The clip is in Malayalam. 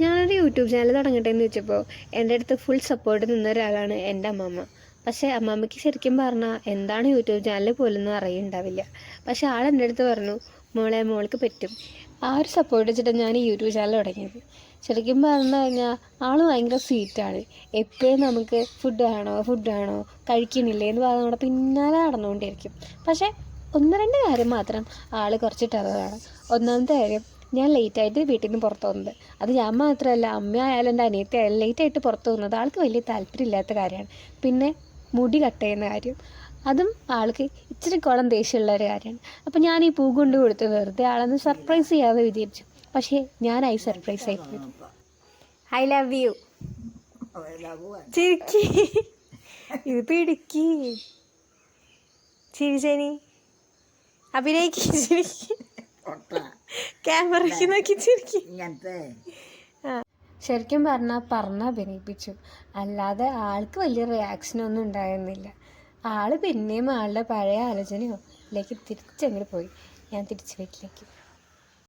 ഞാനൊരു യൂട്യൂബ് ചാനൽ തുടങ്ങട്ടെ എന്ന് വെച്ചപ്പോൾ എൻ്റെ അടുത്ത് ഫുൾ സപ്പോർട്ട് നിന്ന ഒരാളാണ് എൻ്റെ അമ്മമ്മ. പക്ഷേ അമ്മമ്മയ്ക്ക് ശരിക്കും പറഞ്ഞാൽ എന്താണ് യൂട്യൂബ് ചാനൽ പോലൊന്നും അറിയുണ്ടാവില്ല. പക്ഷേ ആളെൻ്റെ അടുത്ത് പറഞ്ഞു, മോളെ മോൾക്ക് പറ്റും. ആ ഒരു സപ്പോർട്ട് വെച്ചിട്ടാണ് ഞാൻ ഈ യൂട്യൂബ് ചാനൽ തുടങ്ങിയത്. ശരിക്കും പറഞ്ഞു കഴിഞ്ഞാൽ ആൾ ഭയങ്കര സ്വീറ്റാണ്. എപ്പോഴും നമുക്ക് ഫുഡ് വേണോ കഴിക്കുന്നില്ലേ എന്ന് പറഞ്ഞ് നമ്മുടെ പിന്നാലെ നടന്നുകൊണ്ടിരിക്കും. പക്ഷേ ഒന്ന് രണ്ട് കാര്യം മാത്രം ആൾ കുറച്ച് ടെററാണ്. ഒന്നാമത്തെ കാര്യം, ഞാൻ ലേറ്റായിട്ട് വീട്ടിൽ നിന്ന് പുറത്ത് പോകുന്നത്. അത് ഞാൻ മാത്രമല്ല, അമ്മയായാലും എൻ്റെ അനിയത്തി ആയാലും ലേറ്റായിട്ട് പുറത്ത് പോകുന്നത് ആൾക്ക് വലിയ താല്പര്യമില്ലാത്ത കാര്യമാണ്. പിന്നെ മുടി കട്ട് ചെയ്യുന്ന കാര്യം, അതും ആൾക്ക് ഇച്ചിരി കുളം ദേഷ്യമുള്ള ഒരു കാര്യമാണ്. അപ്പോൾ ഞാൻ ഈ പൂ കൊണ്ട് കൊടുത്ത് വെറുതെ ആളൊന്ന് സർപ്രൈസ് ചെയ്യാതെ വിചാരിച്ചു. പക്ഷേ ഞാനായി സർപ്രൈസ് ആയിപ്പോയി. I love you. ചിരിക്കി, ഇത് പിടിക്കി, ചിരി ശനി അഭിനയിക്ക്, ചിരിക്കി, ക്യാമറയ്ക്ക് നോക്കി ചിരിക്കി. ശരിക്കും പറഞ്ഞ അഭിനയിപ്പിച്ചു. അല്ലാതെ ആൾക്ക് വലിയ റിയാക്ഷനൊന്നും ഉണ്ടായിരുന്നില്ല. ആൾ പിന്നെയും ആളുടെ പഴയ ആലോചനയിലേക്ക് തിരിച്ചങ്ങോട്ട് പോയി. ഞാൻ തിരിച്ച് വീട്ടിലേക്ക്.